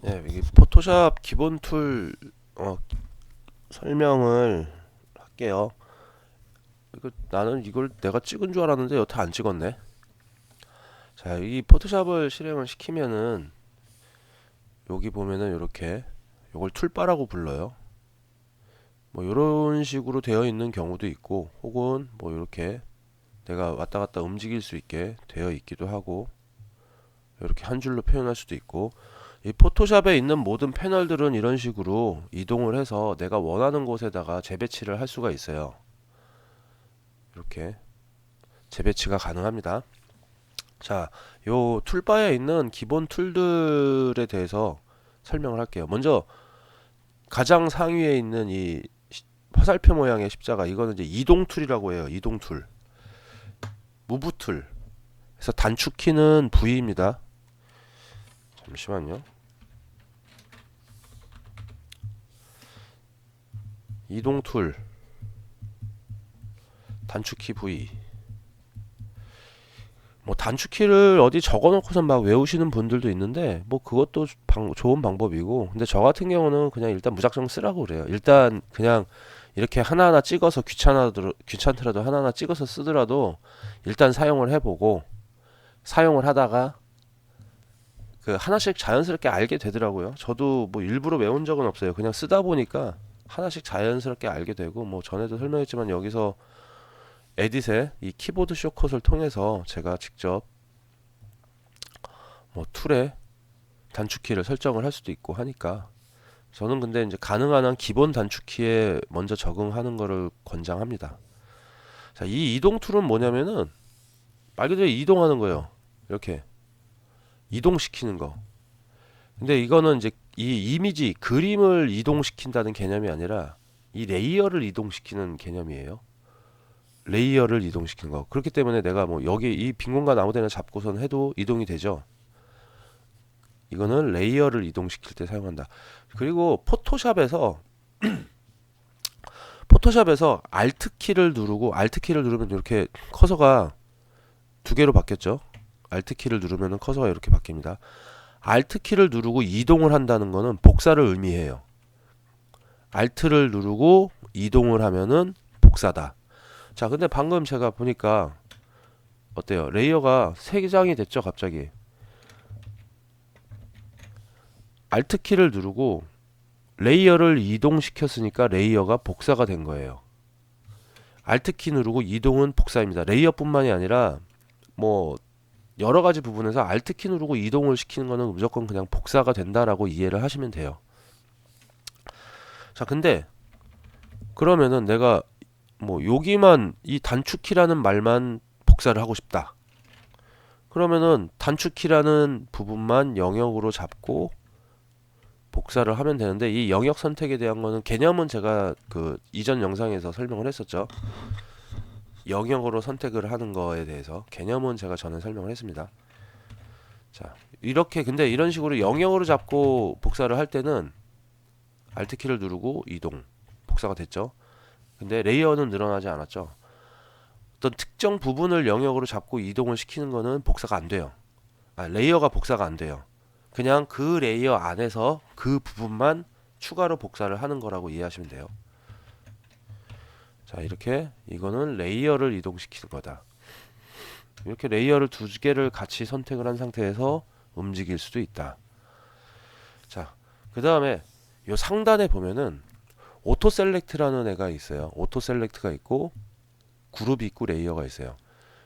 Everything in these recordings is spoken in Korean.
예, 여기 포토샵 기본 툴 설명을 할게요. 나는 이걸 내가 찍은 줄 알았는데 여태 안 찍었네. 자, 이 포토샵을 실행을 시키면은 여기 보면은 이렇게 요걸 툴바라고 불러요. 뭐 이런 식으로 되어 있는 경우도 있고, 혹은 뭐 이렇게 내가 왔다 갔다 움직일 수 있게 되어 있기도 하고, 이렇게 한 줄로 표현할 수도 있고, 이 포토샵에 있는 모든 패널들은 이런 식으로 이동을 해서 내가 원하는 곳에다가 재배치를 할 수가 있어요. 이렇게 재배치가 가능합니다. 자, 요 툴바에 있는 기본 툴들에 대해서 설명을 할게요. 먼저 가장 상위에 있는 이 화살표 모양의 십자가, 이거는 이제 이동 툴이라고 해요. 이동 툴, 무브 툴. 그래서 단축키는 V입니다. 잠시만요. 이동 툴, 단축키 V. 뭐 단축키를 어디 적어놓고서 막 외우시는 분들도 있는데 뭐 그것도 좋은 방법이고, 근데 저 같은 경우는 그냥 일단 무작정 쓰라고 그래요. 일단 그냥 이렇게 하나하나 찍어서 귀찮더라도 하나하나 찍어서 쓰더라도 일단 사용을 해보고, 사용을 하다가 그 하나씩 자연스럽게 알게 되더라고요. 저도 뭐 일부러 외운 적은 없어요. 그냥 쓰다 보니까 하나씩 자연스럽게 알게 되고, 뭐 전에도 설명했지만 여기서 에딧의 이 키보드 쇼컷을 통해서 제가 직접 뭐 툴에 단축키를 설정을 할 수도 있고 하니까, 저는 근데 이제 가능한 한 기본 단축키에 먼저 적응하는 거를 권장합니다. 자, 이 이동 툴은 뭐냐면은 말 그대로 이동하는 거예요. 이렇게 이동시키는 거. 근데 이거는 이제 이 이미지 그림을 이동시킨다는 개념이 아니라 이 레이어를 이동시키는 개념이에요. 레이어를 이동시키는 거. 그렇기 때문에 내가 뭐 여기 이 빈 공간 아무데나 잡고선 해도 이동이 되죠. 이거는 레이어를 이동시킬 때 사용한다. 그리고 포토샵에서 Alt 키를 누르고, Alt 키를 누르면 이렇게 커서가 두 개로 바뀌었죠. Alt 키를 누르면 커서가 이렇게 바뀝니다. Alt 키를 누르고 이동을 한다는 거는 복사를 의미해요. Alt를 누르고 이동을 하면은 복사다. 자, 근데 방금 제가 보니까 어때요? 레이어가 3장이 됐죠, 갑자기. Alt 키를 누르고 레이어를 이동시켰으니까 레이어가 복사가 된 거예요. Alt 키 누르고 이동은 복사입니다. 레이어뿐만이 아니라 뭐 여러 가지 부분에서 Alt 키 누르고 이동을 시키는 거는 무조건 그냥 복사가 된다라고 이해를 하시면 돼요. 자, 근데 그러면은 내가 뭐 여기만 이 단축키라는 말만 복사를 하고 싶다. 그러면은 단축키라는 부분만 영역으로 잡고 복사를 하면 되는데, 이 영역 선택에 대한 거는 개념은 제가 그 이전 영상에서 설명을 했었죠. 영역으로 선택을 하는 거에 대해서 개념은 제가 전에 설명을 했습니다. 자, 이렇게 근데 이런 식으로 영역으로 잡고 복사를 할 때는 Alt 키를 누르고 이동, 복사가 됐죠. 근데 레이어는 늘어나지 않았죠. 어떤 특정 부분을 영역으로 잡고 이동을 시키는 거는 복사가 안 돼요. 레이어가 복사가 안 돼요. 그냥 그 레이어 안에서 그 부분만 추가로 복사를 하는 거라고 이해하시면 돼요. 자, 이렇게 이거는 레이어를 이동시키는 거다. 이렇게 레이어를 두 개를 같이 선택을 한 상태에서 움직일 수도 있다. 자, 그 다음에 요 상단에 보면은 오토 셀렉트라는 애가 있어요. 오토 셀렉트가 있고 그룹이 있고 레이어가 있어요.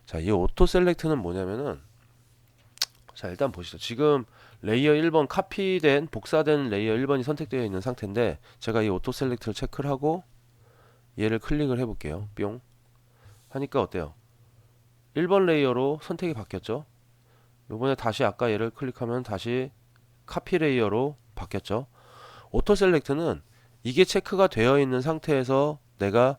자, 이 오토 셀렉트는 뭐냐면은, 자, 일단 보시죠. 지금 레이어 1번 카피된 복사된 레이어 1번이 선택되어 있는 상태인데, 제가 이 오토 셀렉트를 체크를 하고 얘를 클릭을 해볼게요. 뿅 하니까 어때요? 1번 레이어로 선택이 바뀌었죠. 요번에 다시 아까 얘를 클릭하면 다시 카피 레이어로 바뀌었죠. 오토 셀렉트는 이게 체크가 되어 있는 상태에서 내가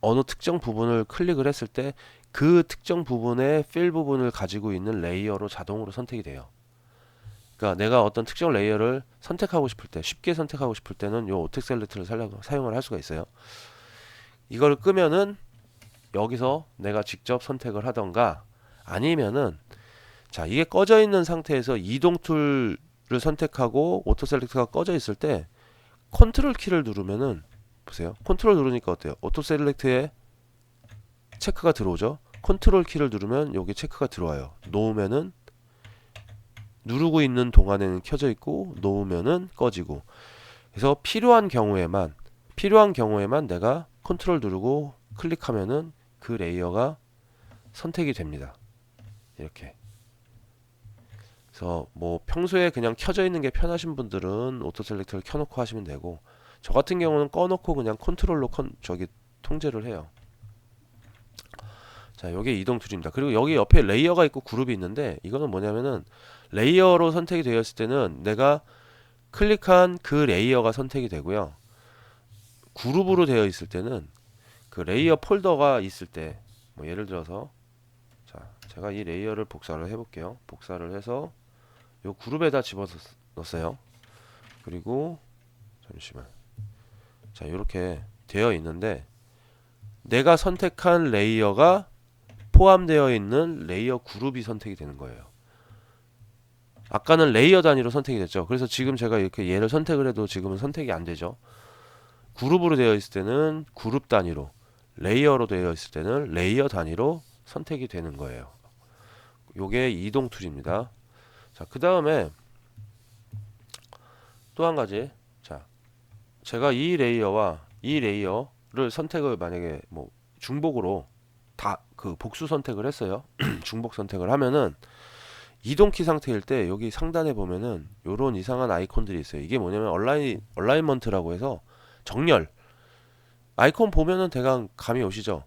어느 특정 부분을 클릭을 했을 때 그 특정 부분의 필 부분을 가지고 있는 레이어로 자동으로 선택이 돼요. 그러니까 내가 어떤 특정 레이어를 선택하고 싶을 때, 쉽게 선택하고 싶을 때는 요 오토 셀렉트를 사용을 할 수가 있어요. 이걸 끄면은 여기서 내가 직접 선택을 하던가, 아니면은 자, 이게 꺼져 있는 상태에서 이동 툴 선택하고 오토 셀렉트가 꺼져 있을 때 컨트롤 키를 누르면은 보세요. 컨트롤 누르니까 어때요? 오토 셀렉트에 체크가 들어오죠. 컨트롤 키를 누르면 여기 체크가 들어와요. 놓으면은 누르고 있는 동안에는 켜져 있고 놓으면은 꺼지고. 그래서 필요한 경우에만 내가 컨트롤 누르고 클릭하면은 그 레이어가 선택이 됩니다. 이렇게. 그래서 뭐 평소에 그냥 켜져 있는 게 편하신 분들은 오토 셀렉트를 켜놓고 하시면 되고, 저 같은 경우는 꺼놓고 그냥 컨트롤로 통제를 해요. 자, 요게 이동 툴입니다. 그리고 여기 옆에 레이어가 있고 그룹이 있는데, 이거는 뭐냐면은 레이어로 선택이 되었을 때는 내가 클릭한 그 레이어가 선택이 되고요. 그룹으로 되어 있을 때는 그 레이어 폴더가 있을 때, 뭐 예를 들어서 자, 제가 이 레이어를 복사를 해볼게요. 복사를 해서 요 그룹에다 집어넣었어요. 그리고 잠시만. 자, 이렇게 되어 있는데 내가 선택한 레이어가 포함되어 있는 레이어 그룹이 선택이 되는 거예요. 아까는 레이어 단위로 선택이 됐죠. 그래서 지금 제가 이렇게 얘를 선택을 해도 지금은 선택이 안 되죠. 그룹으로 되어 있을 때는 그룹 단위로, 레이어로 되어 있을 때는 레이어 단위로 선택이 되는 거예요. 요게 이동 툴입니다. 자, 그 다음에 또 한 가지. 자, 제가 이 레이어와 이 레이어를 선택을 만약에 뭐 중복으로 다 그 복수 선택을 했어요. 중복 선택을 하면은 이동키 상태일 때 여기 상단에 보면은 요런 이상한 아이콘들이 있어요. 이게 뭐냐면 얼라인먼트라고 해서 정렬. 아이콘 보면은 대강 감이 오시죠?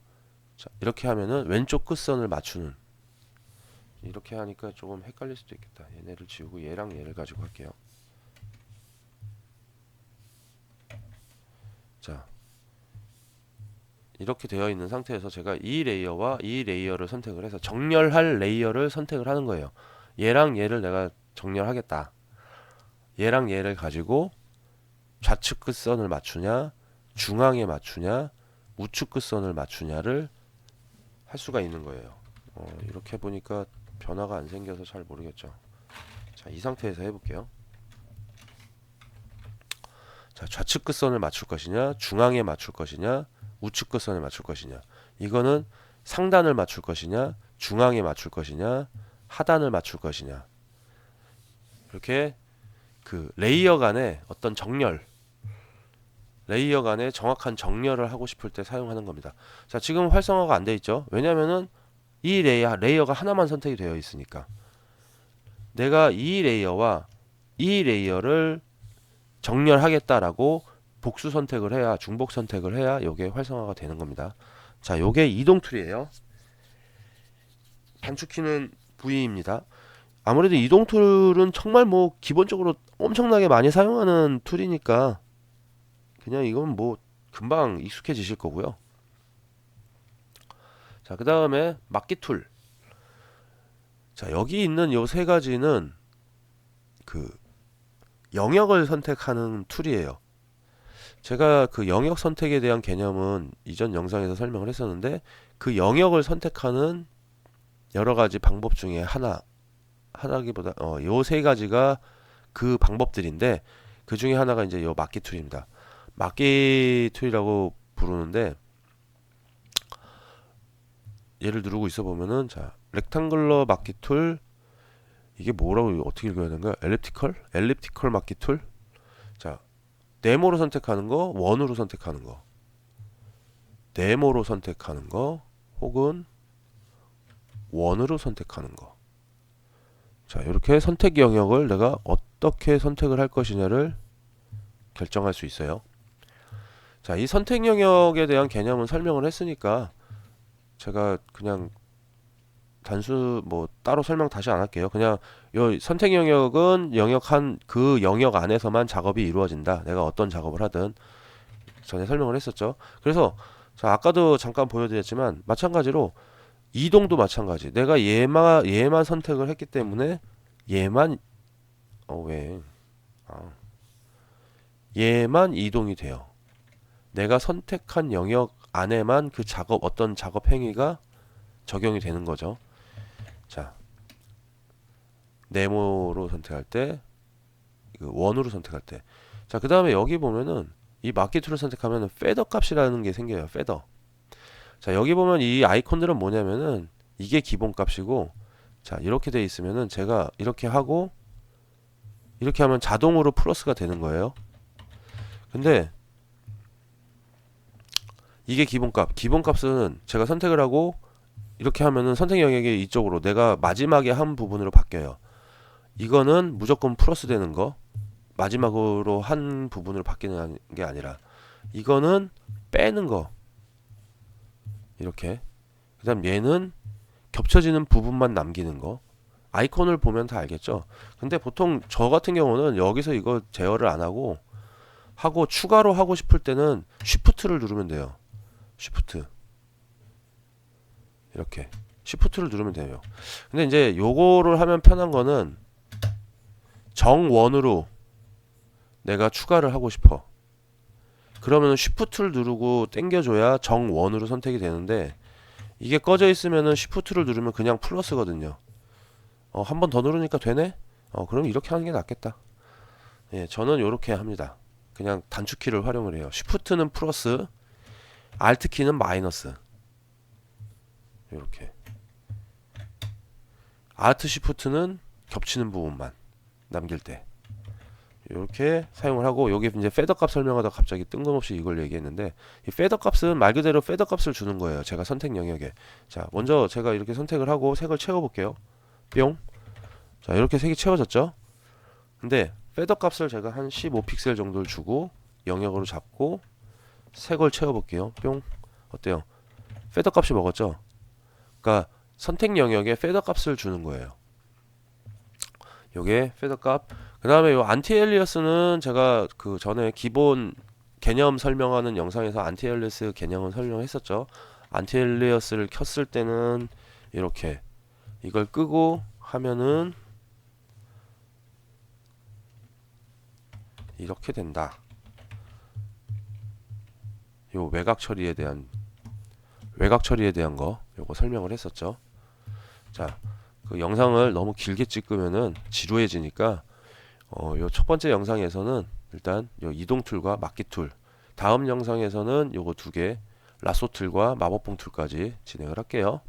자, 이렇게 하면은 왼쪽 끝선을 맞추는. 이렇게 하니까 조금 헷갈릴 수도 있겠다. 얘네를 지우고 얘랑 얘를 가지고 할게요. 자, 이렇게 되어 있는 상태에서 제가 이 레이어와 이 레이어를 선택을 해서 정렬할 레이어를 선택을 하는 거예요. 얘랑 얘를 내가 정렬하겠다. 얘랑 얘를 가지고 좌측 끝선을 맞추냐, 중앙에 맞추냐, 우측 끝선을 맞추냐를 할 수가 있는 거예요. 이렇게 보니까 변화가 안 생겨서 잘 모르겠죠. 자, 이 상태에서 해볼게요. 자, 좌측 끝선을 맞출 것이냐, 중앙에 맞출 것이냐, 우측 끝선을 맞출 것이냐. 이거는 상단을 맞출 것이냐, 중앙에 맞출 것이냐, 하단을 맞출 것이냐. 이렇게 그 레이어 간의 어떤 정렬, 레이어 간의 정확한 정렬을 하고 싶을 때 사용하는 겁니다. 자, 지금 활성화가 안 돼 있죠. 왜냐면은 이 레이어가 하나만 선택이 되어 있으니까. 내가 이 레이어와 이 레이어를 정렬하겠다라고 복수 선택을 해야, 중복 선택을 해야 요게 활성화가 되는 겁니다. 자, 요게 이동 툴이에요. 단축키는 V입니다. 아무래도 이동 툴은 정말 뭐 기본적으로 엄청나게 많이 사용하는 툴이니까 그냥 이건 뭐 금방 익숙해지실 거고요. 자, 그 다음에 막기 툴. 자, 여기 있는 요 세 가지는 그 영역을 선택하는 툴이에요. 제가 그 영역 선택에 대한 개념은 이전 영상에서 설명을 했었는데, 그 영역을 선택하는 여러 가지 방법 중에 하나기보다 요 세 가지가 그 방법들인데, 그 중에 하나가 이제 요 막기 툴입니다. 막기 툴이라고 부르는데, 얘를 누르고 있어 보면은, 자, 렉탱글러 막기 툴, 이게 뭐라고 어떻게 읽어야 되는가? 엘립티컬 막기 툴. 자, 네모로 선택하는 거, 원으로 선택하는 거, 네모로 선택하는 거, 혹은 원으로 선택하는 거. 자, 이렇게 선택 영역을 내가 어떻게 선택을 할 것이냐를 결정할 수 있어요. 자, 이 선택 영역에 대한 개념은 설명을 했으니까 제가 그냥 단수 뭐 따로 설명 다시 안 할게요. 그냥 요 선택 영역은 그 영역 안에서만 작업이 이루어진다. 내가 어떤 작업을 하든 전에 설명을 했었죠. 그래서 자, 아까도 잠깐 보여드렸지만 마찬가지로 이동도 마찬가지. 내가 얘만 선택을 했기 때문에 얘만 얘만 이동이 돼요. 내가 선택한 영역 안에만 그 어떤 작업 행위가 적용이 되는 거죠. 자, 네모로 선택할 때 그 원으로 선택할 때. 자, 그 다음에 여기 보면은 이 마키 툴을 선택하면은 페더 값이라는 게 생겨요. 페더. 자, 여기 보면 이 아이콘들은 뭐냐면은 이게 기본 값이고, 자, 이렇게 돼 있으면은 제가 이렇게 하고 이렇게 하면 자동으로 플러스가 되는 거예요. 근데 이게 기본값. 기본값은 제가 선택을 하고 이렇게 하면은 선택 영역이 이쪽으로 내가 마지막에 한 부분으로 바뀌어요. 이거는 무조건 플러스 되는 거. 마지막으로 한 부분으로 바뀌는 게 아니라 이거는 빼는 거. 이렇게. 그다음 얘는 겹쳐지는 부분만 남기는 거. 아이콘을 보면 다 알겠죠. 근데 보통 저 같은 경우는 여기서 이거 제어를 안 하고 추가로 하고 싶을 때는 쉬프트를 누르면 돼요. 쉬프트. 이렇게 쉬프트를 누르면 돼요. 근데 이제 요거를 하면 편한 거는 정원으로 내가 추가를 하고 싶어. 그러면은 쉬프트를 누르고 당겨줘야 정원으로 선택이 되는데, 이게 꺼져 있으면은 쉬프트를 누르면 그냥 플러스거든요. 한 번 더 누르니까 되네? 그럼 이렇게 하는 게 낫겠다. 예, 저는 이렇게 합니다. 그냥 단축키를 활용을 해요. 쉬프트는 플러스, 알트 키는 마이너스. 이렇게. 알트 쉬프트는 겹치는 부분만 남길 때. 이렇게 사용을 하고, 여기 이제 페더 값 설명하다 갑자기 뜬금없이 이걸 얘기했는데, 이 페더 값은 말 그대로 페더 값을 주는 거예요. 제가 선택 영역에. 자, 먼저 제가 이렇게 선택을 하고 색을 채워 볼게요. 뿅. 자, 이렇게 색이 채워졌죠? 근데 페더 값을 제가 한 15픽셀 정도를 주고 영역으로 잡고 색을 채워 볼게요. 뿅. 어때요? 페더 값이 먹었죠? 그러니까 선택 영역에 페더 값을 주는 거예요. 요게 페더 값. 그 다음에 요 안티 엘리어스는 제가 그 전에 기본 개념 설명하는 영상에서 안티 엘리어스 개념을 설명했었죠. 안티 엘리어스를 켰을 때는 이렇게 이걸 끄고 하면은 이렇게 된다. 요 외곽 처리에 대한 거 요거 설명을 했었죠. 자, 그 영상을 너무 길게 찍으면은 지루해지니까 요 첫 번째 영상에서는 일단 요 이동 툴과 막기 툴, 다음 영상에서는 요거 두 개 라쏘 툴과 마법봉 툴까지 진행을 할게요.